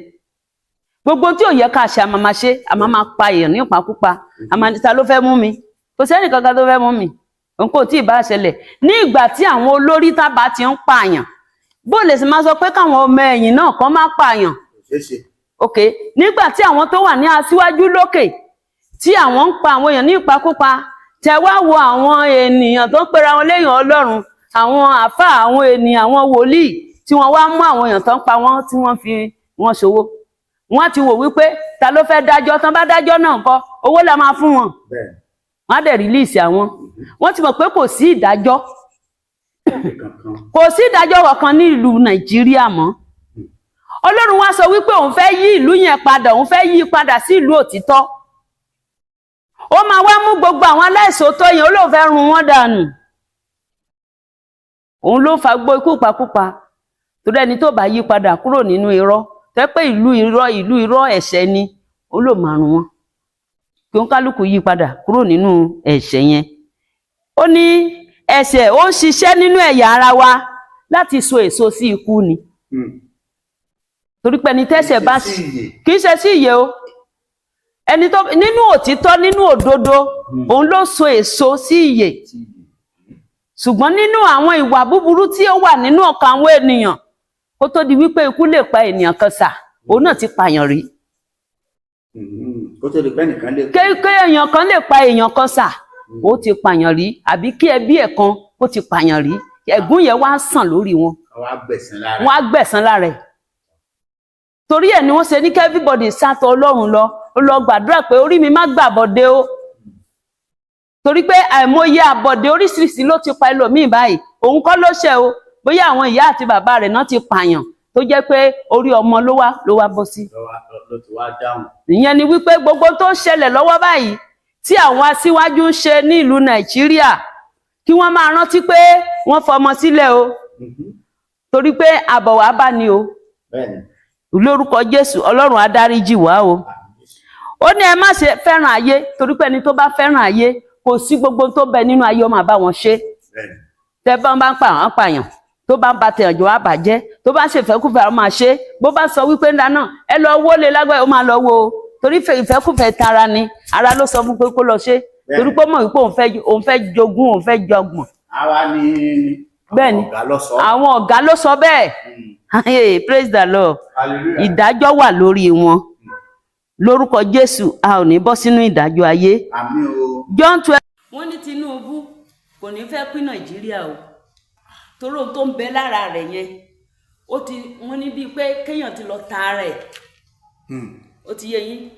Gbogbo tí ò yẹ ká ṣe a máa ṣe, a máa pa èèyàn ní ìpakúpa, a máa ní ta ló fẹ́ mú mi, kò sẹ́ni kankan tó fẹ́ mú mi, òun kò tí ì bá ṣẹlẹ̀. Ní ìgbà tí àwọn olórí tábà ti ń pààyàn, bó lè sì máa sọ pé káwọn ọmọ ẹ̀yìn náà kàn má pààyàn. Ok, nígbà tí àwọn tó wà ní aṣíwájú lókè tí àwọn ń pa àwọn èèyàn ní ìpakúpa, tẹ wá wo àwọn ènìyàn tó ń pera wọn léèyàn Ọlọ́run, àwọn àfáà, àwọn ènìyàn, àwọn wòlíì tí wọ́n wá mú àwọn èèyàn tó ń pa wọ́n tí wọ́n fi wọ́n ṣòwò. Wọ́n ti wò wípé ta ló fẹ́ dájọ́, tán bá dájọ́ náà ńkọ́, owó la máa fún wọn. Wọ́n á dẹ̀ rìlíìsì àwọn. Wọ́n ti mọ̀ pé kò sí ìdájọ́. Kò sí ìdájọ́ kankan ní ìlú Nàìjíríà mọ́. Ọlọ́run wá sọ wípé òun fẹ́ yí ìlú yẹn padà, òun fẹ́ yí padà sí ìlú òtítọ́. Ó máa wá mú gbogbo àwọn aláìṣòótọ́ yẹn, ó lóun fẹ́ run wọ́n dànù. Òun ló fa gbogbo ikú pakúpa. Torí ẹni tó bá yí padà kúrò nínú irọ́, tẹ́ pé ìlú irọ́ ẹ̀ṣẹ̀ ni, ó lò máa run wọ́n. Kí ó kálukú yí padà kúrò nínú ẹ̀ṣẹ̀ yẹn. Ó ní ẹ̀ṣẹ̀ ó ń ṣiṣẹ́ nínú ẹ̀yà ara wa láti so èso sí ikú ni. Torí pé ẹni tẹ́ṣẹ̀ bá kì í ṣe sí ìyè o. Ẹni tó nínú òtítọ́, nínú òdodo, òun ló so èso sí ìyè. Ṣùgbọ́n nínú àwọn ìwà búburú tí ó wà nínú ọkàn àwọn ènìyàn, kó tó di wípé ikú lè pa ènìyàn kan sà, òun náà ti pààyàn rí. Kó tó di pé nìkan lè. Kí èèyàn kan lè pa èèyàn kan sà, ó ti pààyàn rí, àbí kí ẹbí ẹ̀ kan ó ti pààyàn rí, ẹ̀gún yẹn wá sàn lórí wọn. Wọ́n á gbẹ̀san lára ẹ̀. Torí ẹ̀ ni wọ́n ṣe ní kí everybody sátọ̀ Ọlọ́run lọ gbàdúrà pé orí mi má gbàbọ̀dé o. Torí pé àìmọye àbọ̀dé oríṣiríṣi ló ti pa ẹlòmíì báyìí, òun kọ́ ló ṣẹ̀ o, bóyá àwọn ìyá àti bàbá rẹ̀ náà ti pààyàn tó jẹ́ pé orí ọmọ ló wá bọ́ sí. Ìyẹn ni wípé gbogbo tó ṣẹlẹ̀ lọ́wọ́ báyìí tí àwọn aṣíwájú ń ṣe ní ìlú Nàìjíríà, kí wọ́n máa rántí pé wọ́n fọmọ sílẹ̀ o. Torí pé àbọ̀ wá bá ni o. Lórúkọ Jésù, Ọlọ́run á dáríjì wá o. Ó ní ẹ má ṣe fẹ́ràn ayé, torí pé ẹni tó bá fẹ́ràn ayé, kò sí gbogbo tó bẹ nínú ayé ó máa bá wọn ṣe. Tẹ́ bá ń pa àwọn pààyàn, tó bá ń ba tẹ̀yànjọ́ wá bàjẹ́, tó bá ń ṣèfẹ́kùfẹ́ ó máa ṣe, bó bá sọ wípé ńlá náà ẹ lọ wọlé lágbàá ó máa lọ wo o. Torí ìfẹ́kùfẹ́ tara ni, ara ló sọ fún pé kó lọ ṣe. Torí pé ó mọ̀ wípé òun fẹ́ jogún, òun fẹ́ jọgbọ̀n. Àwa ni bẹ́ẹ̀ni àwọn ọ̀gá ló sọ bẹ́ẹ̀. Praise the Lord. Ìdájọ́ wà lórí wọn. Lórúkọ Jésù, a ò ní bọ́ sínú ìdájọ́ ayé. Àmín o. John 12. Wọ́n ní Tinubu kò ní fẹ́ pín Nàìjíríà o. Torí ohun tó ń bẹ lára rẹ̀ yẹn, wọ́n ní bíi pé kéèyàn ti lọ ta ara ẹ̀. Ó ti yé yín.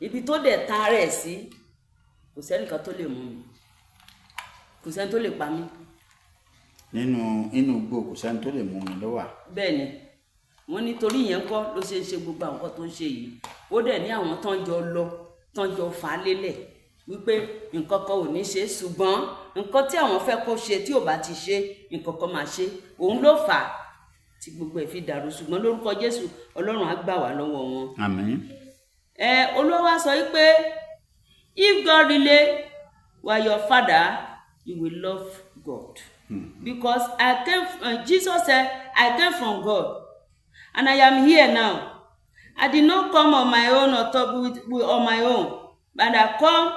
Ibi tó dẹ̀ ta ara ẹ̀ sí, kò sẹ́nìkan tó lè mú mi. Kò sẹ́ni tó lè pa mí. Nínú igbó kò sẹ́ni tó lè mú mi lọ́wọ́. Bẹ́ẹ̀ni. wọ́n nítorí yẹn kọ́ ló ṣe ń ṣe gbogbo àwọn nǹkan tó ń ṣe yìí. Ó dẹ̀ ní àwọn tán jọ lọ tán jọ fà á lélẹ̀ wípé nǹkan kan ò ní ṣe, ṣùgbọ́n nǹkan tí àwọn fẹ́ kó ṣe tí ò bá ti ṣe nǹkan kan máa ṣe. Òun ló fà á tí gbogbo ẹ̀ fi dàrú, ṣùgbọ́n lórúkọ Jésù Ọlọ́run á gbà wá lọ́wọ́ wọn. Àmín. Olúwa sọ wípé if God really were your father, you will love God. Because Jesus said, I came from God and I am here now. I did not come on my own authority, on my own, but I come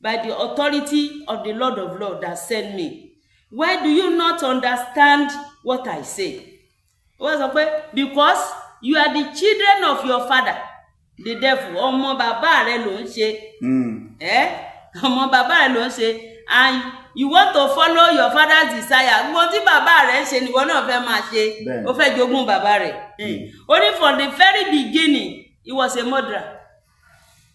by the authority of the Lord of Lords that sent me. Why do you not understand what I say? Because you are the children of your father, the devil. Ọmọ bàbá rẹ ló ń ṣe. Ọmọ bàbá rẹ ló ń ṣe. And you want to follow your father's desire. Gbogbo tí bàbá rẹ ṣe ni ìwọ náà fẹ́ máa ṣe. Ó fẹ́ jogún bàbá rẹ̀. Only from the very beginning, he was a murderer.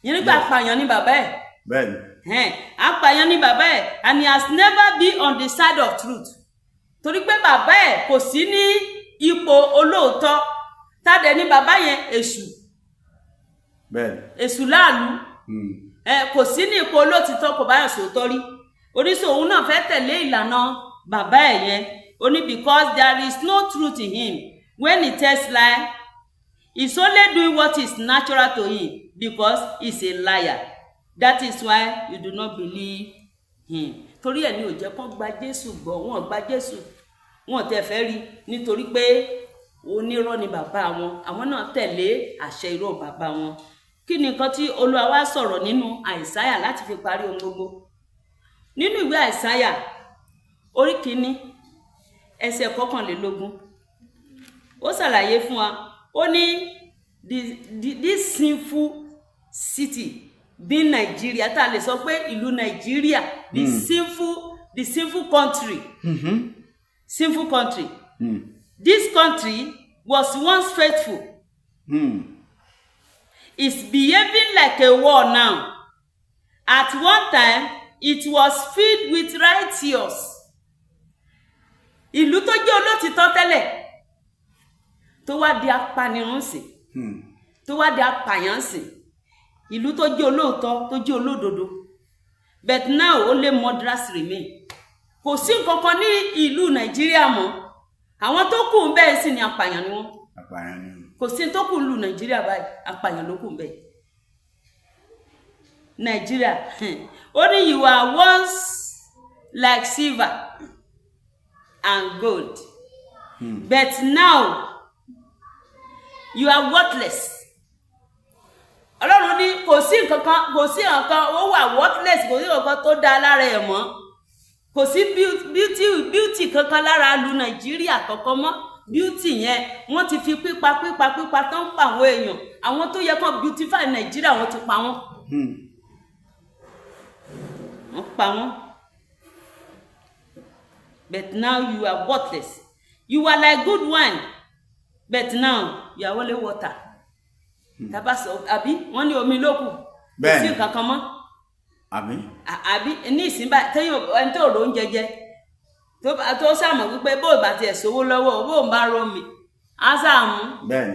Yẹn nígbà apààyàn ni bàbá ẹ̀. Bẹ́ẹ̀ni. Apààyàn ni bàbá ẹ̀, and he has never been on the side of truth. Torí pé bàbá ẹ̀ kò sí ní ipò olóòótọ́. Tádẹ ní bàbá yẹn èṣù. Bẹ́ẹ̀ni. Èṣù láàlú. Kò sí ní ipò olóòtítọ́, kò bá yàn sòótọ́ rí. Oníṣòwò náà fẹ́ tẹ̀lé ìlànà bàbá ẹ̀ yẹn. Only because there is no truth in him. When he tells lie, he's only doing what is natural to him because he's a liar. That is why you do not believe him. Torí ẹ̀ ni ò jẹ́ kán gba Jésù gbọ́, wọ́n gba Jésù. Wọ́n tẹ̀ fẹ́ rí nítorí pé onírọ́ ni bàbá wọn. Àwọn náà tẹ̀lé àṣẹ irọ́ bàbá wọn. Kí ni nǹkan tí Olúwa wá sọ̀rọ̀ nínú Àìsáyà láti fi parí ohun gbogbo? Nínú ìwé Àìsáyà orí 1 ẹsẹ̀ 21, ó ṣàlàyé fún wa. Ó ní this sinful city bí Nigeria, tá a lè sọ pé ìlú Nigeria, the sinful country. Sinful country. This country was once faithful. It's behaving like a war now. At one time, it was filled with righteous. Ìlú tó jẹ́ olótìtọ́ tẹ́lẹ̀ tó wá di apanirunsin, tó wá di apàyànsìn. Ìlú tó jẹ́ olóòótọ́, tó jẹ́ olódodo. But now only murderers remain. Kò sí nǹkan kan ní ìlú Nàìjíríà mọ́. Àwọn tó kù ńbẹ̀ sì ni apàyàn ni wọ́n. Apàyàn ni. Kò sí tó kù ìlú Nàìjíríà báyìí, apàyàn ló kù ńbẹ̀. Nigeria. Only you are once like silver and gold. But now you are worthless. Ọlọ́run ní kò sí nǹkan, ó wà worthless, kò sí nǹkan tó dá lára ẹ̀ mọ́. Kò sí beauty kankan lára ìlú Nàìjíríà kankan mọ́. Beauty yẹn wọ́n ti fi pípa tán pa àwọn èèyàn. Àwọn tó yẹ kán beautify Nàìjíríà wọ́n ti pa wọ́n. Wọ́n pa wọ́n. But now you are worthless. You are like good wine, but now you are only water. Tàbá sọ àbí wọ́n ní omi ló kù. Kò sí nǹkan kan mọ́. Àbí ní ìsìn bá tẹ́yìn ẹni tó rò ń jẹjẹ tó sàmọ̀ wípé bó bá tiẹ̀ sówó lọ́wọ́ bó ń bá romi á sàmú.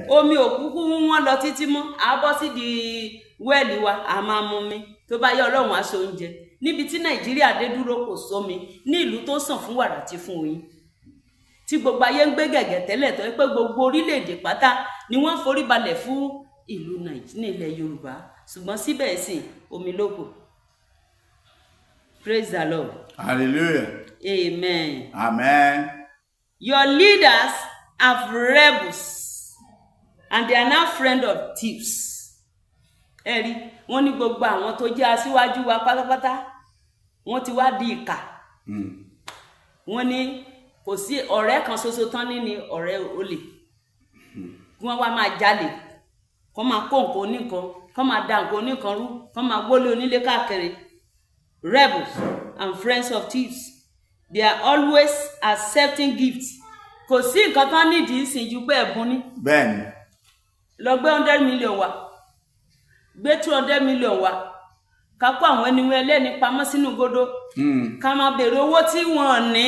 Omi òkúkú wọ́n lọ títí mọ́ á bọ́ sí di wẹ́ẹ̀lì wa á máa mú mi tó bá yẹ Ọlọ́run aṣọ oúnjẹ. Níbi tí Nàìjíríà dé dúró kò sómi, ní ìlú tó sàn fún wàrà tí fún oyin, tí gbogbo ayé ń gbé gẹ̀gẹ̀ tẹ́lẹ̀ tó pé gbogbo orílẹ̀-èdè pátá ni wọ́n forí balẹ̀ fún ìlú Nàìjíríà, ilẹ̀ Yorùbá, ṣùgbọ́n síbẹ̀ sí omi ló kù. Praise the Lord. Hallelujah. Amen. Amen. Your leaders are rebels and they are now friends of thieves. Ẹ̀rí, wọ́n ní gbogbo àwọn tó jẹ́ aṣíwájú wa pátápátá, wọ́n ti wá di ìkà. Wọ́n ní kò sí ọ̀rẹ́ kan ṣoṣo tán ní ọ̀rẹ́ olè. Wọ́n wá máa jalè, kán máa kó nǹkan oníkan, kán máa da nǹkan oníkan rú, kán máa wọlé onílé káàkiri. Rebels and friends of thieves. They are always accepting gifts. Kò sí nǹkan tán nídìí ìsìn ju pé ẹ̀bùn ní. Bẹ́ẹ̀ni. Lọ gbé 100 million wá. Gbé 200 million wá. ká kó àwọn ẹni wọn ẹlẹ́ni pamọ́ sínú godo ká máa béèrè owó tí wọ́n ní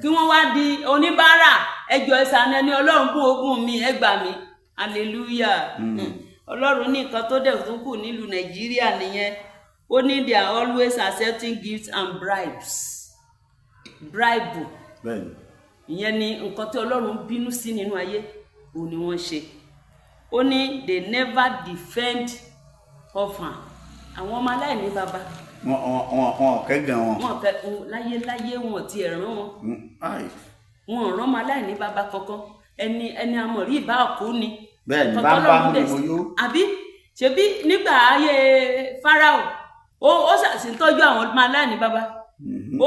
kí wọ́n wá di oníbàárà ẹjọ́ ìsànà ẹni ọlọ́run bùn ogún mi ẹ gbà mí hallelujah ọlọ́run ní nǹkan tó dẹ̀ tún kù nílùú nàìjíríà nìyẹn ó ní they are always accepting gifts and bribes bribe ìyẹn ni nǹkan tí ọlọ́run bínú sí nínú ayé òun ni wọ́n ṣe ó ní they never defend orphan àwọn ọmọ aláìní bàbá wọn kẹ́gàn wọn láyé wọn ti ẹ̀ràn wọn wọn rán ọmọ aláìní bàbá kankan ẹni amọ̀rí ìbá òkú ni bẹ́ẹ̀ni bá mú ni mo yó àbí ṣebí nígbà ayé Fáráò ó sì ń tọ́jú àwọn ọmọ aláìní bàbá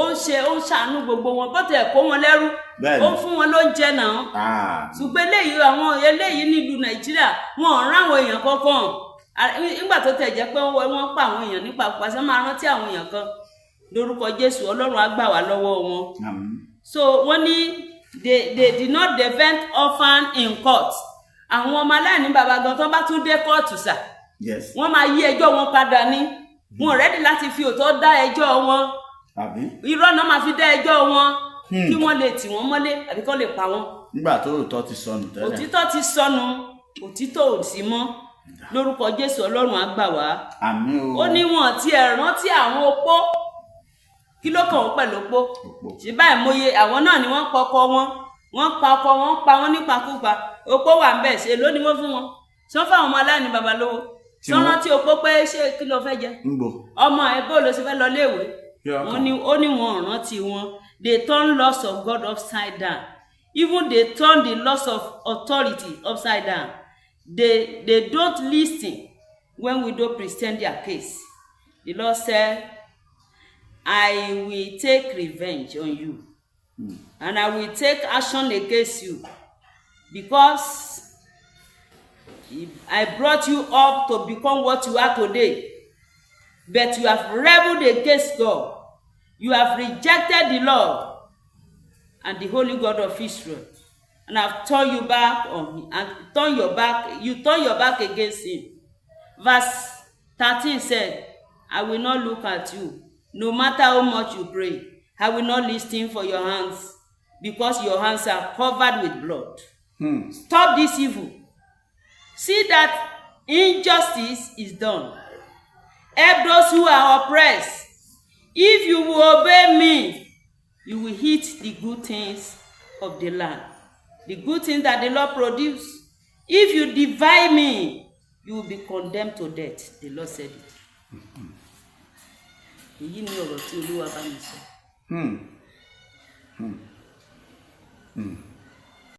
ó ń ṣàánú gbogbo wọn bọ́tẹ̀ ẹ̀kọ́ wọn lẹ́rú ó fún wọn lóúnjẹ náà ṣùgbọ́n eléyìí nílùú Nàìjíríà wọn ò rán àwọn èèyàn kankan nígbà tó tẹ̀ jẹ́ pé wọ́n pa àwọn èèyàn nípa pàṣẹ máa rántí àwọn èèyàn kan lórúkọ Jésù Ọlọ́run á gbà wá lọ́wọ́ wọn so wọ́n ní they did not defend orphan in court àwọn ọmọ aláìní bàbá gan tó bá tún dé kóòtù sà wọ́n máa yí ẹjọ́ wọn padà ní wọn rẹ́dí láti fi òótọ́ dá ẹjọ́ wọn irọ́ náà máa fi dá ẹjọ́ wọn kí wọ́n lè tì wọ́n mọ́lé àbí kó lè pa wọ́n. nígbà tó òótọ́ ti sọnù tẹ́lẹ̀ òtítọ́ ti sọnù òtítọ́ ò sí mọ́ lórúkọ Jésù Ọlọ́run á gbà wá. àmín o. ó ní wọn ti ẹ̀ rántí àwọn opó kí ló kàn wọ́n pẹ̀lú opó ṣé báyìí mòye àwọn náà ni wọ́n pọkọ wọ́n pa ọkọ wọn pa wọ́n nípakúpa opó wà ń bẹ̀ ṣe ló ni wọ́n fún wọn sọ fún àwọn ọmọ aláìní baba lówó sọ rántí opó pé ṣé kí ló fẹ́ jẹ ọmọ ẹ bó ló ṣe fẹ́ lọ léèwé ó ní wọn rántí wọn they turn laws of God upside down even they turn the laws of authority upside down they don't listen when we don't present their case. The Lord said, I will take revenge on you and I will take action against you because I brought you up to become what you are today, but you have rebelled against God. You have rejected the Lord and the Holy God of Israel, and I've turned you back on him, and you turn your back against him. Verse 13 said, I will not look at you, no matter how much you pray. I will not listen for your hands, because your hands are covered with blood. Stop this evil. See that injustice is done. Help those who are oppressed. If you will obey me, you will eat the good things of the land, the good things that the Lord produced. If you divide me, you will be condemned to death. The Lord said it. Èyí ni ọ̀rọ̀ tí Olúwa bá mi sọ.